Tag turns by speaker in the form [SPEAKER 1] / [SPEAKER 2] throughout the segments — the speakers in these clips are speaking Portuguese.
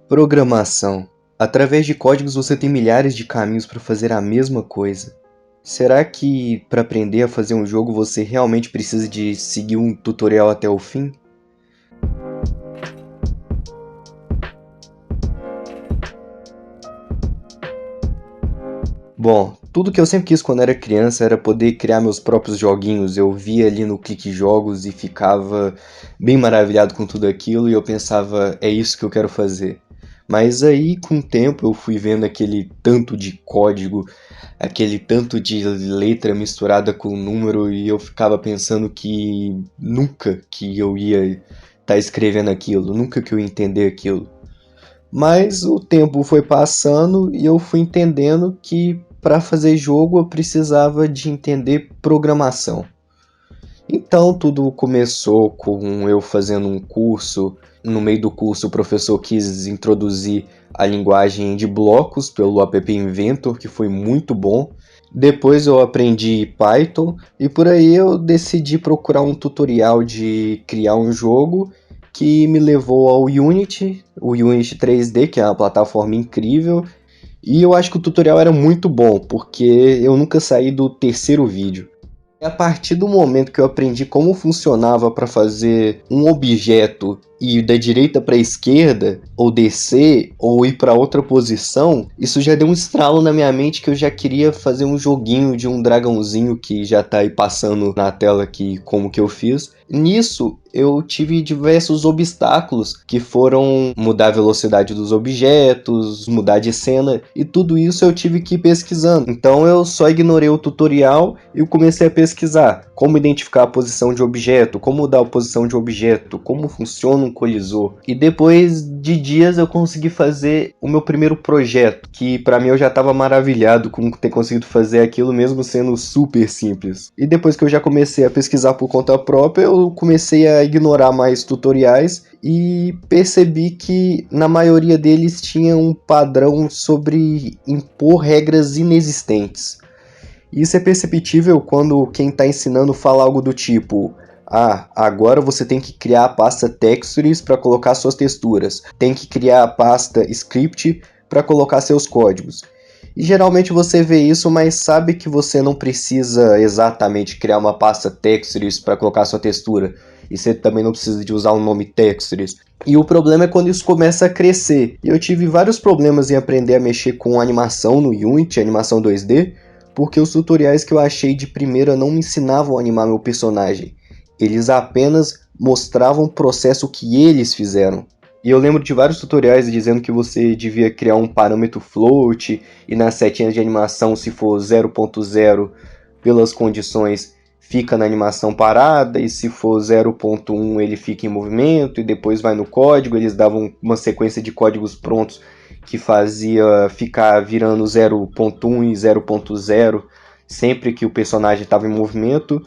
[SPEAKER 1] Programação. Através de códigos você tem milhares de caminhos para fazer a mesma coisa. Será que para aprender a fazer um jogo você realmente precisa de seguir um tutorial até o fim? Bom, tudo que eu sempre quis quando era criança era poder criar meus próprios joguinhos. Eu via ali no Clique Jogos e ficava bem maravilhado com tudo aquilo e eu pensava, é isso que eu quero fazer. Mas aí, com o tempo, eu fui vendo aquele tanto de código, aquele tanto de letra misturada com número e eu ficava pensando que nunca que eu ia estar escrevendo aquilo, nunca que eu ia entender aquilo. Mas o tempo foi passando e eu fui entendendo que para fazer jogo eu precisava de entender programação. Então tudo começou com eu fazendo um curso. No meio do curso o professor quis introduzir a linguagem de blocos pelo app Inventor, que foi muito bom. Depois eu aprendi Python e por aí eu decidi procurar um tutorial de criar um jogo que me levou ao Unity, o Unity 3D, que é uma plataforma incrível. E eu acho que o tutorial era muito bom, porque eu nunca saí do terceiro vídeo. É a partir do momento que eu aprendi como funcionava para fazer um objeto e da direita para a esquerda, ou descer, ou ir para outra posição, isso já deu um estralo na minha mente que eu já queria fazer um joguinho de um dragãozinho que já tá aí passando na tela aqui como que eu fiz. Nisso eu tive diversos obstáculos que foram mudar a velocidade dos objetos, mudar de cena e tudo isso eu tive que ir pesquisando. Então eu só ignorei o tutorial e comecei a pesquisar como identificar a posição de objeto, como mudar a posição de objeto, como funciona um colisor. E depois de dias eu consegui fazer o meu primeiro projeto, que para mim eu já estava maravilhado com ter conseguido fazer aquilo mesmo sendo super simples. E depois que eu já comecei a pesquisar por conta própria, eu comecei a ignorar mais tutoriais e percebi que na maioria deles tinha um padrão sobre impor regras inexistentes. Isso é perceptível quando quem está ensinando fala algo do tipo: ah, agora você tem que criar a pasta textures para colocar suas texturas, tem que criar a pasta script para colocar seus códigos. E geralmente você vê isso, mas sabe que você não precisa exatamente criar uma pasta textures para colocar sua textura. E você também não precisa de usar o nome textures. E o problema é quando isso começa a crescer. E eu tive vários problemas em aprender a mexer com animação no Unity, animação 2D, porque os tutoriais que eu achei de primeira não me ensinavam a animar meu personagem. Eles apenas mostravam o processo que eles fizeram. E eu lembro de vários tutoriais dizendo que você devia criar um parâmetro float e nas setinhas de animação, se for 0.0 pelas condições, fica na animação parada, e se for 0.1 ele fica em movimento e depois vai no código. Eles davam uma sequência de códigos prontos que fazia ficar virando 0.1 e 0.0 sempre que o personagem estava em movimento.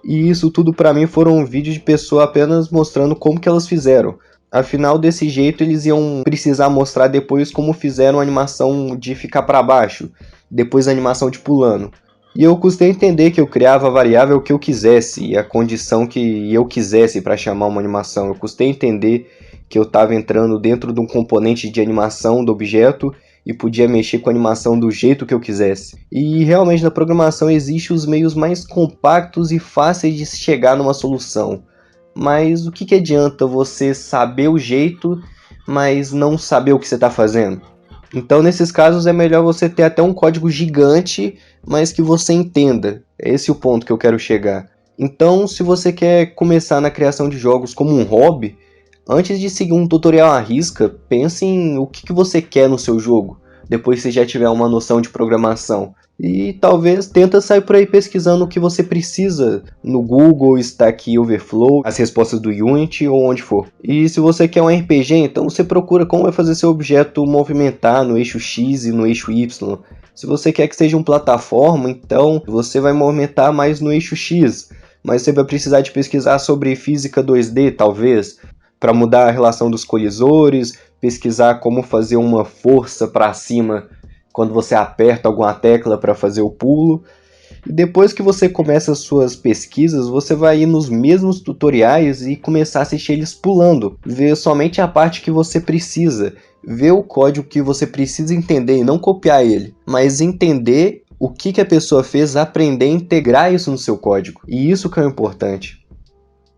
[SPEAKER 1] E isso tudo para mim foram vídeos de pessoa apenas mostrando como que elas fizeram. Afinal, desse jeito eles iam precisar mostrar depois como fizeram a animação de ficar para baixo, depois a animação de pulando. E eu custei entender que eu criava a variável que eu quisesse e a condição que eu quisesse para chamar uma animação. Eu custei entender que eu estava entrando dentro de um componente de animação do objeto e podia mexer com a animação do jeito que eu quisesse. E realmente na programação existem os meios mais compactos e fáceis de se chegar numa solução. Mas o que adianta você saber o jeito, mas não saber o que você está fazendo? Então, nesses casos, é melhor você ter até um código gigante, mas que você entenda. Esse é o ponto que eu quero chegar. Então, se você quer começar na criação de jogos como um hobby, antes de seguir um tutorial à risca, pense em o que você quer no seu jogo, depois que você já tiver uma noção de programação. E talvez tenta sair por aí pesquisando o que você precisa no Google, Stack Overflow, as respostas do Unity ou onde for. E se você quer um RPG, então você procura como vai fazer seu objeto movimentar no eixo X e no eixo Y. Se você quer que seja uma plataforma, então você vai movimentar mais no eixo X, mas você vai precisar de pesquisar sobre física 2D, talvez, para mudar a relação dos colisores, pesquisar como fazer uma força para cima quando você aperta alguma tecla para fazer o pulo. E depois que você começa as suas pesquisas, você vai ir nos mesmos tutoriais e começar a assistir eles pulando, ver somente a parte que você precisa ver o código que você precisa entender e não copiar ele, mas entender o que a pessoa fez, aprender a integrar isso no seu código. E isso que é o importante.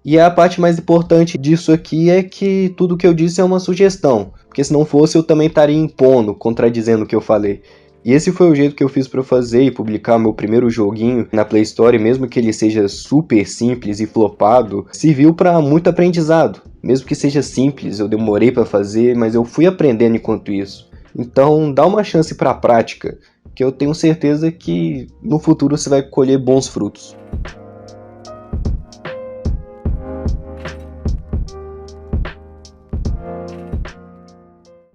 [SPEAKER 1] E a parte mais importante disso aqui é que tudo que eu disse é uma sugestão, porque se não fosse eu também estaria impondo, contradizendo o que eu falei. E esse foi o jeito que eu fiz para fazer e publicar meu primeiro joguinho na Play Store, mesmo que ele seja super simples e flopado, serviu para muito aprendizado. Mesmo que seja simples, eu demorei para fazer, mas eu fui aprendendo enquanto isso. Então, dá uma chance para a prática, que eu tenho certeza que no futuro você vai colher bons frutos.